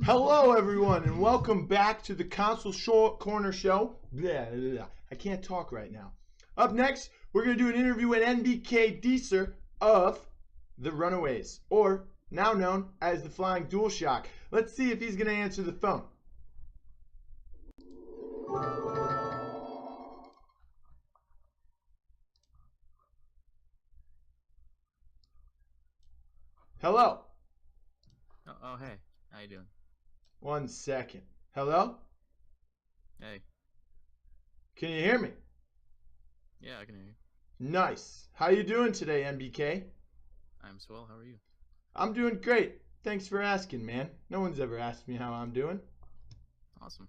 Hello, everyone, and welcome back to the Corner Show. Blah, blah, blah. I can't talk right now. Up next, we're going to do an interview with NBKDSyr of the Runaways, or now known as the Flying Duelshock. Let's see if he's going to answer the phone. Hello. Oh, hey. How you doing? 1 second. Hello? Hey. Can you hear me? Yeah, I can hear you. Nice. How you doing today, NBK? I'm swell. How are you? I'm doing great. Thanks for asking, man. No one's ever asked me how I'm doing. Awesome.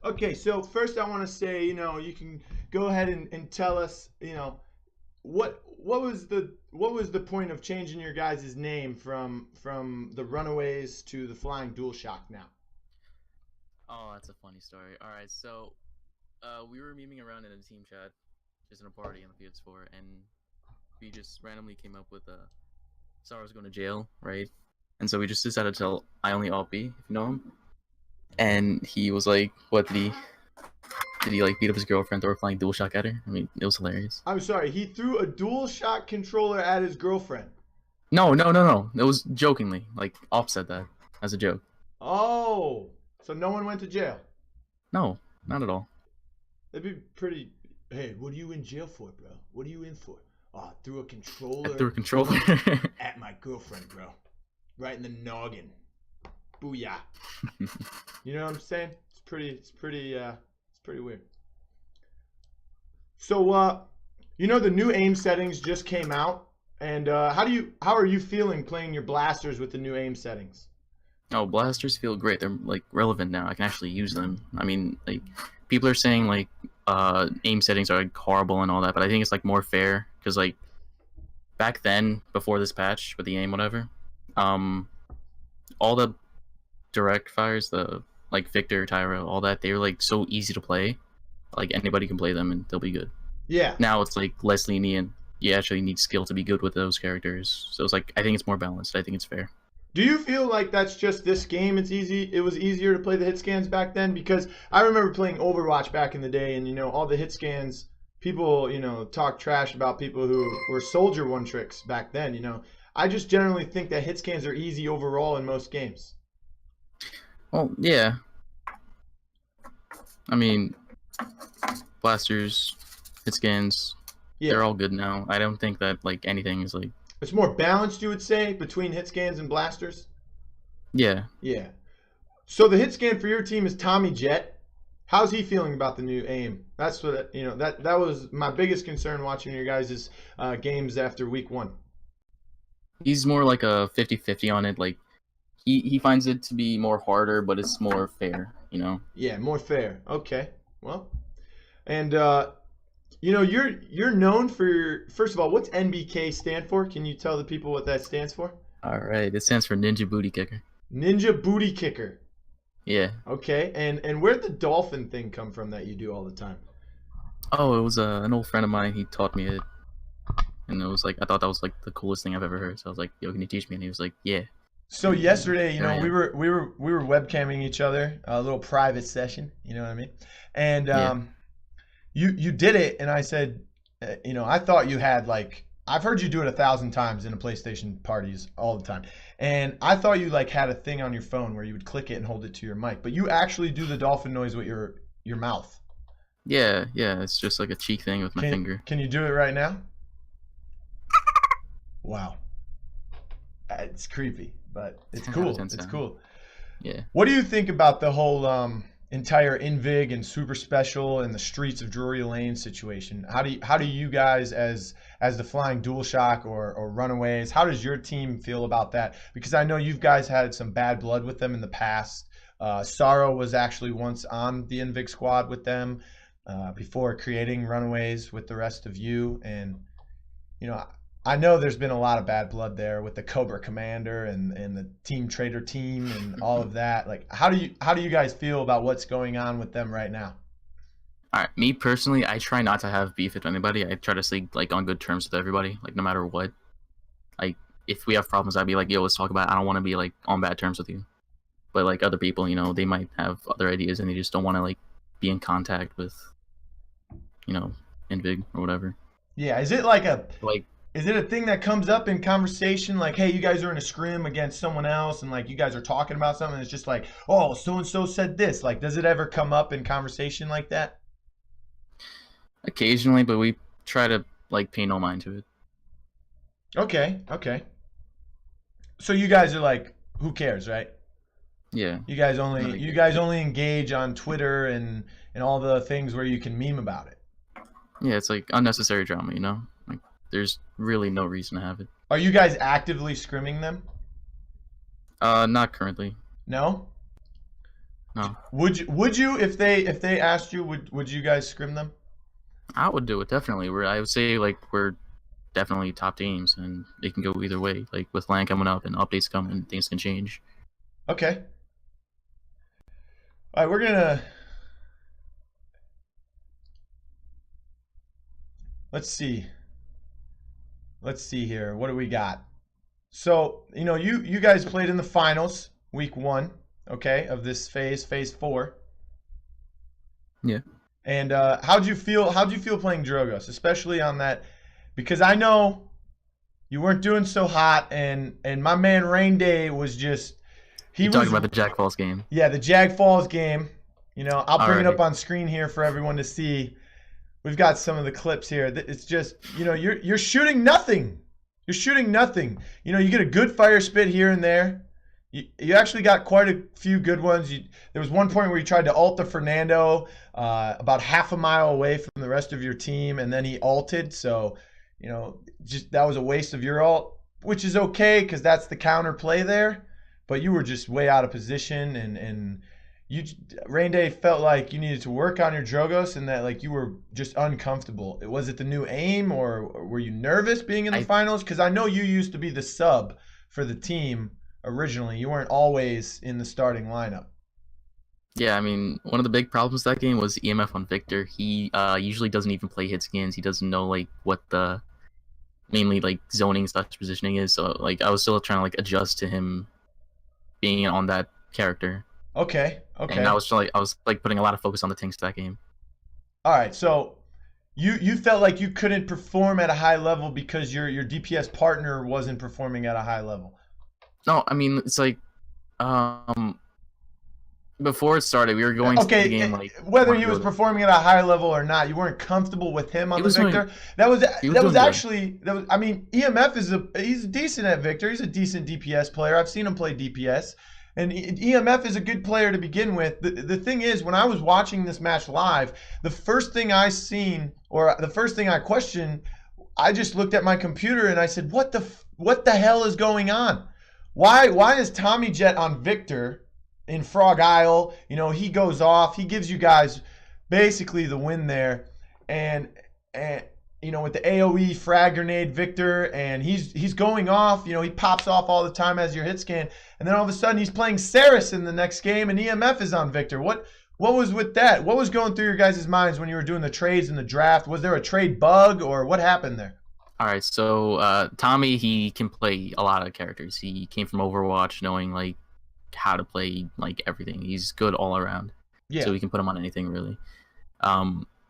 Okay, so first I want to say, you can go ahead and tell us, what was the point of changing your guys' name from the Runaways to the Flying Duelshock now? Oh, that's a funny story. All right, so we were memeing around in a team chat, just in a party on the PS4, and we just randomly came up with Sar was going to jail, right? And so we just decided to tell I only op B, if you know him. And he was like, "What did he like beat up his girlfriend, throw a flying Duelshock at her?" I mean, it was hilarious. I'm sorry, he threw a Duelshock controller at his girlfriend. No. It was jokingly. Like, Op said that as a joke. Oh, so no one went to jail? No, not at all. That'd be pretty. Hey, what are you in jail for, bro? What are you in for? Oh, I threw a controller. I threw a controller at my girlfriend, bro. Right in the noggin. Booyah. You know what I'm saying? It's pretty weird. So, the new aim settings just came out, and how are you feeling playing your blasters with the new aim settings? Oh, blasters feel great. They're like relevant now. I can actually use them. I mean, like, people are saying like aim settings are like horrible and all that, but I think it's like more fair because like back then, before this patch with the aim whatever, all the direct fires, the like Victor, Tyro, all that, they were like so easy to play. Like anybody can play them and they'll be good. Yeah. Now it's like less lenient. You actually need skill to be good with those characters. So it's like I think it's more balanced. I think it's fair. Do you feel like that's just this game? It was easier to play the hit scans back then? Because I remember playing Overwatch back in the day, and all the hit scans, people talk trash about people who were soldier one tricks back then. I just generally think that hit scans are easy overall in most games. Well, yeah. I mean, blasters, hit scans, Yeah. they're all good now. I don't think that like anything is like. It's more balanced, you would say, between hit scans and blasters? Yeah. Yeah. So the hit scan for your team is Tommy Jet. How's he feeling about the new aim? That's what, that was my biggest concern watching your guys' games after week 1. He's more like a 50-50 on it. Like, he finds it to be more harder, but it's more fair, Yeah, more fair. Okay. Well, and you're known for, first of all, what's NBK stand for? Can you tell the people what that stands for? All right, it stands for Ninja Booty Kicker. Ninja Booty Kicker. Yeah. Okay, and where'd the dolphin thing come from that you do all the time? Oh, it was an old friend of mine. He taught me it, and it was like I thought that was like the coolest thing I've ever heard. So I was like, "Yo, can you teach me?" And he was like, "Yeah." So yesterday, we were webcamming each other, a little private session. You know what I mean? And Yeah. you did it, and I said, I thought you had like, I've heard you do it 1,000 times in the PlayStation parties all the time, and I thought you like had a thing on your phone where you would click it and hold it to your mic, but you actually do the dolphin noise with your mouth. Yeah. It's just like a cheek thing with my finger. Can you do it right now? Wow, it's creepy, but it's cool. It's cool. Yeah. What do you think about the whole entire Invig and Super Special and the Streets of Drury Lane situation? How do you guys as the Flying Duelshock or Runaways, how does your team feel about that? Because I know you guys had some bad blood with them in the past. Sorrow was actually once on the Invig squad with them before creating Runaways with the rest of you, and I know there's been a lot of bad blood there with the Cobra Commander and the Team Trader team and all of that. Like, how do you guys feel about what's going on with them right now? All right, me personally, I try not to have beef with anybody. I try to stay like on good terms with everybody, like no matter what. Like if we have problems, I'd be like, yo, let's talk about it. I don't want to be like on bad terms with you. But like other people, you know, they might have other ideas and they just don't want to like be in contact with, you know, NVIG or whatever. Yeah, is it like a Like, is it a thing that comes up in conversation like, hey, you guys are in a scrim against someone else and like you guys are talking about something and it's just like, oh, so and so said this. Like, does it ever come up in conversation like that? occasionally, but we try to like pay no mind to it. Okay, okay. So you guys are like, who cares, right? Yeah, not a You big guys deal. only engage on Twitter and all the things where you can meme about it. Yeah, it's like unnecessary drama, you know? Like there's really no reason to have it. Are you guys actively scrimming them? Not currently. No? No. Would you if they asked you would you guys scrim them? I would do it definitely. I would say like we're definitely top teams and it can go either way. Like with LAN coming up and updates coming, things can change. Okay. All right, we're gonna let's see. Let's see here. What do we got? So, you know, you guys played in the finals, week 1, okay, of this phase 4. Yeah. And how'd you feel playing Drogos, especially on that because I know you weren't doing so hot and my man Rain Day was just he You're talking was about the Jack Falls game. yeah, the Jag Falls game. You know, I'll bring it up Alright. on screen here for everyone to see. We've got some of the clips here. It's just, you know, you're shooting nothing. You're shooting nothing. You know, you get a good fire spit here and there. You actually got quite a few good ones. There was one point where you tried to ult the Fernando about half a mile away from the rest of your team, and then he ulted. So, you know, just that was a waste of your ult, which is okay because that's the counter play there. But you were just way out of position, and you Rain Day felt like you needed to work on your Drogos and that like you were just uncomfortable. Was it the new aim or were you nervous being in the finals? Because I know you used to be the sub for the team originally. You weren't always in the starting lineup. Yeah, I mean, one of the big problems that game was EMF on Victor. He usually doesn't even play hit skins. He doesn't know like what the mainly like zoning slash positioning is. So like I was still trying to like adjust to him being on that character. Okay, okay. And I was putting a lot of focus on the tanks that game. All right, so you felt like you couldn't perform at a high level because your DPS partner wasn't performing at a high level. No, I mean it's like before it started, we were going to the game like whether he was performing at a high level or not, you weren't comfortable with him on the Victor. I mean, EMF he's decent at Victor. He's a decent DPS player. I've seen him play DPS. And EMF is a good player to begin with. The thing is, when I was watching this match live, the first thing I seen or the first thing I questioned, I just looked at my computer and I said, "What the hell is going on? Why is Tommy Jet on Victor in Frog Isle? You know, he goes off, he gives you guys basically the win there, and you know, with the AoE frag grenade Victor, and he's going off. You know, he pops off all the time as your hit scan, and then all of a sudden he's playing Saris in the next game, and EMF is on Victor. What was with that? What was going through your guys' minds when you were doing the trades in the draft? Was there a trade bug, or what happened there? All right, so Tommy, he can play a lot of characters. He came from Overwatch, knowing like how to play like everything. He's good all around. Yeah. So we can put him on anything really.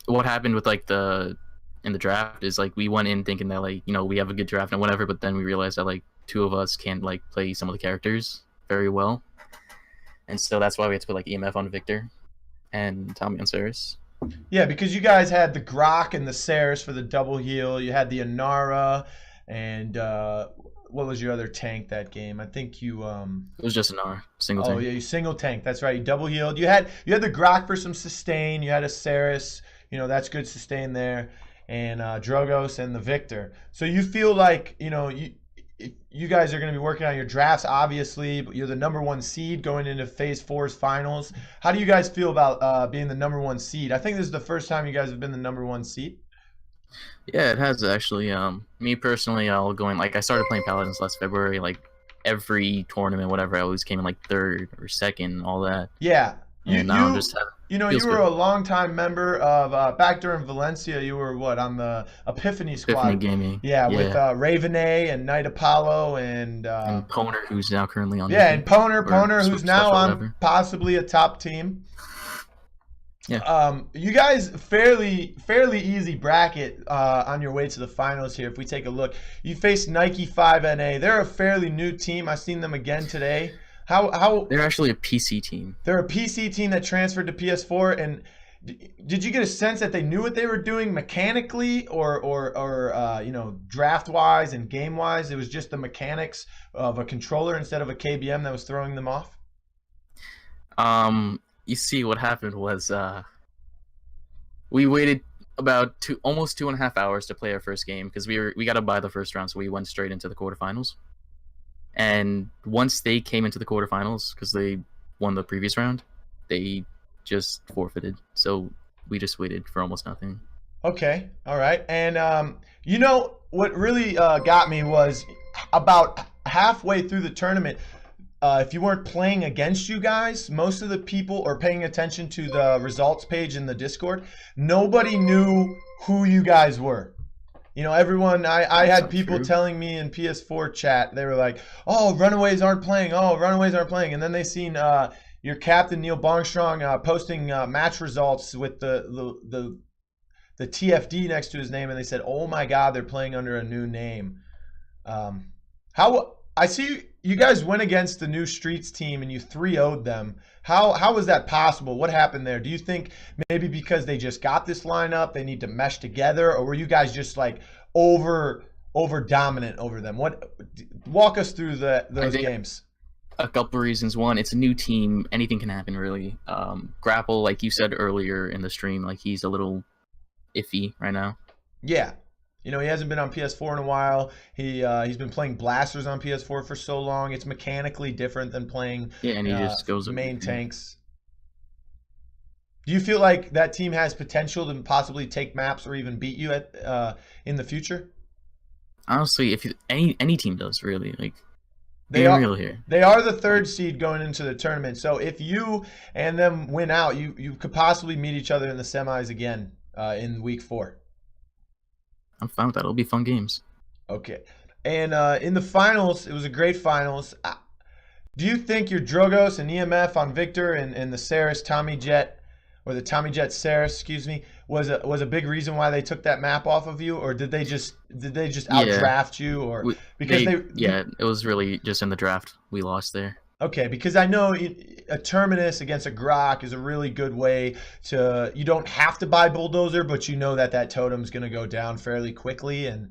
What happened with like in the draft is like we went in thinking that like, you know, we have a good draft and whatever, but then we realized that like two of us can't like play some of the characters very well, and so that's why we had to put like EMF on Victor and Tommy on Saris. Yeah, because you guys had the Grok and the Saris for the double heal. You had the Inara, and what was your other tank that game? I think you It was just Inara, single tank. Oh yeah, you single tank. That's right. You double healed. You had the Grok for some sustain. You had a Saris. You know, that's good sustain there. And Drogos and the Victor. So you feel like, you know, you guys are going to be working on your drafts, obviously, but you're the #1 seed going into Phase 4's finals. How do you guys feel about being the #1 seed? I think this is the first time you guys have been the #1 seed. Yeah, it has actually. Me personally, I started playing Paladins last February. Like every tournament, whatever, I always came in like 3rd or 2nd, all that. Yeah. And now I'm just You know, you Feels were good. a longtime member of back during Valencia. You were what on the Epiphany Epiphany squad? Gaming. Yeah, with Yeah. Ravenay and Knight Apollo and And Poner, who's now currently on yeah, Iffy and Poner, who's or now special, on whatever. possibly a top team. Yeah. You guys fairly easy bracket on your way to the finals here. If we take a look, you face Nike 5NA. They're a fairly new team. I've seen them again today. How They're actually a PC team. they're a PC team that transferred to PS4. And did you get a sense that they knew what they were doing mechanically, or you know, draft wise and game wise? It was just the mechanics of a controller instead of a KBM that was throwing them off. You see, what happened was we waited about almost 2.5 hours to play our first game because we got to buy the first round, so we went straight into the quarterfinals. And once they came into the quarterfinals, because they won the previous round, they just forfeited. So we just waited for almost nothing. Okay, all right. And you know what really got me was about halfway through the tournament. If you weren't playing against you guys, most of the people are paying attention to the results page in the Discord. Nobody knew who you guys were. You know, everyone, I That's had not people true. telling me in PS4 chat, they were like, oh, Runaways aren't playing. Oh, Runaways aren't playing. And then they seen your captain, Neil Bongstrong, posting match results with the TFD next to his name, and they said, oh my God, they're playing under a new name. How I see you guys went against the new Streets team and you 3-0'd them. How was that possible? What happened there? Do you think maybe because they just got this lineup, they need to mesh together, or were you guys just like over dominant over them? What walk us through those games? A couple reasons. One, it's a new team. Anything can happen, really. Grapple, like you said earlier in the stream, like he's a little iffy right now. Yeah. You know, he hasn't been on PS4 in a while. He's been playing blasters on PS4 for so long. It's mechanically different than playing Yeah, and he just goes main tanks. Do you feel like that team has potential to possibly take maps or even beat you at in the future? Honestly, if any team does, really, like They being are real here. they are the third seed going into the tournament. So if you and them win out, you could possibly meet each other in the semis again in week 4. I'm fine with that. It'll be fun games. Okay. And in the finals, it was a great finals. Do you think your Drogos and EMF on Victor and the Saris Tommy Jet, or the Tommy Jet Saris, excuse me, was a big reason why they took that map off of you, or did they just outdraft you, or because it was really just in the draft we lost there. Okay, because I know a Terminus against a Grok is a really good way to. You don't have to buy Bulldozer, but you know that totem's going to go down fairly quickly, and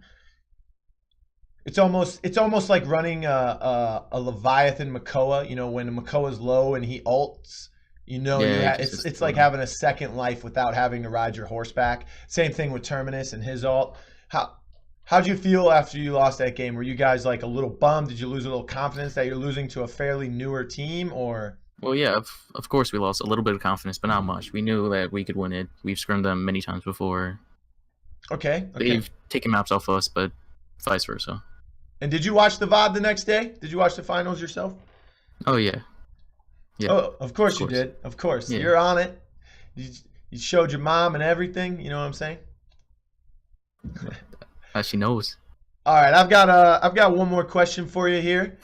it's almost like running a Leviathan Makoa. You know, when Makoa's low and he ults, you know, it's like having a second life without having to ride your horseback. Same thing with Terminus and his ult. How'd you feel after you lost that game? Were you guys like a little bummed? Did you lose a little confidence that you're losing to a fairly newer team, or? Well, yeah, of course we lost a little bit of confidence, but not much. We knew that we could win it. We've scrimmed them many times before. Okay. They've taken maps off us, but vice versa. And did you watch the VOD the next day? Did you watch the finals yourself? Oh, yeah. Yeah. Oh, of course you did. Of course. Yeah. You're on it. You showed your mom and everything. You know what I'm saying? She knows. All right, I've got one more question for you here,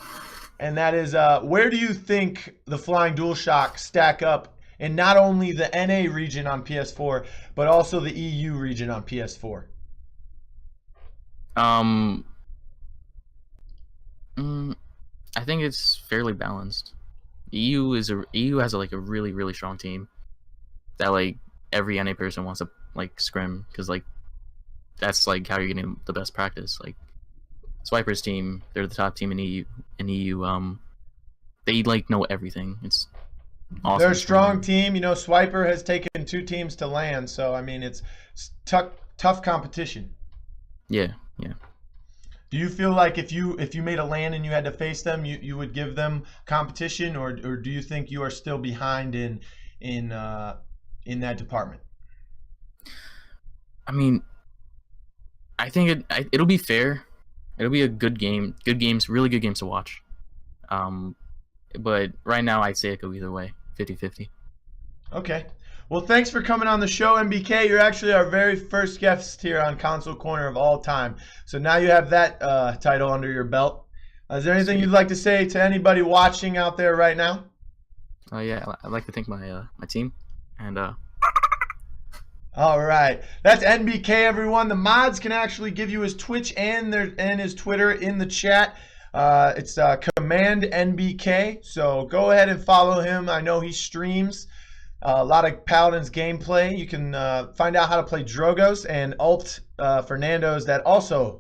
and that is, where do you think the Flying Duelshock stack up in not only the NA region on PS4, but also the EU region on PS4? I think it's fairly balanced. EU has like a really, really strong team that like every NA person wants to like scrim, because like that's like how you're getting the best practice. Like Swiper's team, they're the top team in EU. They like know everything. It's awesome. They're a strong team. You know, Swiper has taken 2 teams to land, so I mean it's tough competition. Yeah. Do you feel like if you made a land and you had to face them, you would give them competition, or do you think you are still behind in that department? I mean, I think it'll be fair. It'll be a good game. Good games, really good games to watch. But right now, I'd say it go either way, 50-50. Okay. Well, thanks for coming on the show, NBK. You're actually our very first guest here on Console Corner of all time. So now you have that title under your belt. Is there anything Sweet. you'd like to say to anybody watching out there right now? Yeah, I'd like to thank my my team, and All right, that's NBK, everyone. The mods can actually give you his Twitch and his Twitter in the chat. It's Command NBK. So go ahead and follow him. I know he streams a lot of Paladins gameplay. You can find out how to play Drogos and Alt Fernando's that also